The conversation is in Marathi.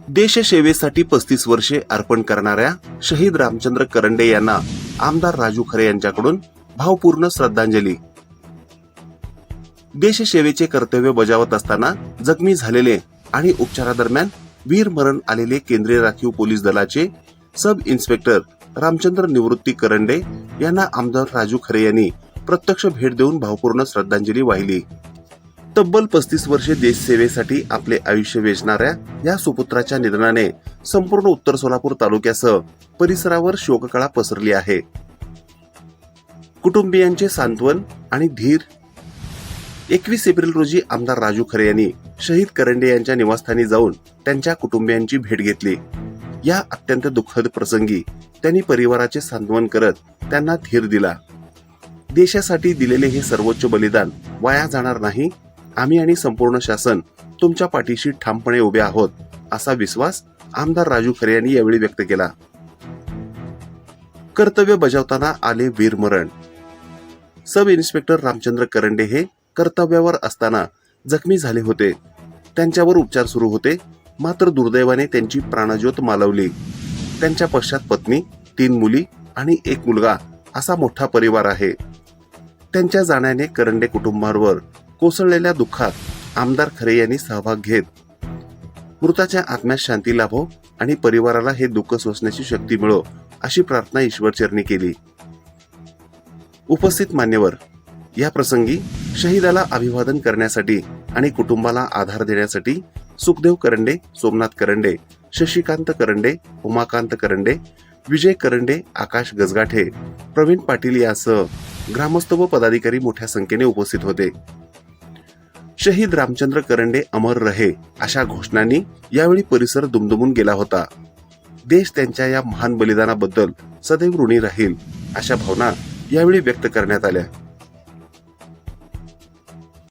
देशसेवेसाठी 35 वर्षे अर्पण करणाऱ्या शहीद रामचंद्र करंडे यांना आमदार राजू खरे यांच्याकडून भावपूर्ण श्रद्धांजली. देशसेवेचे कर्तव्य बजावत असताना जखमी झालेले आणि उपचारादरम्यान वीरमरण आलेले केंद्रीय राखीव पोलीस दलाचे सब इन्स्पेक्टर रामचंद्र निवृत्ती करंडे यांना आमदार राजू खरे यांनी प्रत्यक्ष भेट देऊन भावपूर्ण श्रद्धांजली वाहिली. तब्बल 35 वर्षे देशसेवेसाठी आपले आयुष्य वेचणाऱ्या या सुपुत्राच्या निधनाने संपूर्ण उत्तर सोलापूर तालुक्यासह परिसरावर शोककळा पसरली आहे. कुटुंबियांचे सांत्वन आणि धीर. 21 एप्रिल रोजी आमदार राजू खरे यांनी शहीद करंडे यांच्या निवासस्थानी जाऊन त्यांच्या कुटुंबियांची भेट घेतली. या अत्यंत दुःखद प्रसंगी त्यांनी परिवाराचे सांत्वन करत त्यांना धीर दिला. देशासाठी दिलेले हे सर्वोच्च बलिदान वाया जाणार नाही. आम्ही आणि संपूर्ण शासन तुमच्या पाठीशी ठामपणे उभे आहोत, असा विश्वास आमदार राजू खरे यांनी यावेळी व्यक्त केला. कर्तव्य बजावताना आले वीरमरण. सब इन्स्पेक्टर रामचंद्र करंडे हे कर्तव्यावर असताना जखमी झाले होते. त्यांच्यावर उपचार सुरू होते, मात्र दुर्दैवाने त्यांची प्राणज्योत मालवली. त्यांच्या पश्चात पत्नी, 3 मुली आणि 1 मुलगा असा मोठा परिवार आहे. त्यांच्या जाण्याने करंडे कुटुंबावर कोसळलेल्या दुःखात आमदार खरे यांनी सहभाग घेत मृताच्या आत्म्यास शांती लाभो आणि परिवाराला हे दुःख सोसण्याची शक्ती मिळो, अशी प्रार्थना ईश्वरचरणी केली. उपस्थित मान्यवर या प्रसंगी शहीदाला अभिवादन करण्यासाठी आणि कुटुंबाला आधार देण्यासाठी सुखदेव करंडे, सोमनाथ करंडे, शशिकांत करंडे, उमाकांत करंडे, विजय करंडे, आकाश गजगाठे, प्रवीण पाटील यासह ग्रामस्थ व पदाधिकारी मोठ्या संख्येने उपस्थित होते. शहीद रामचंद्र करंडे अमर रहे अशा घोषणांनी यावेळी परिसर दुमदुमून गेला होता. देश त्यांच्या या महान बलिदानाबद्दल सदैव ऋणी राहील, अशा भावना यावेळी व्यक्त करण्यात आल्या.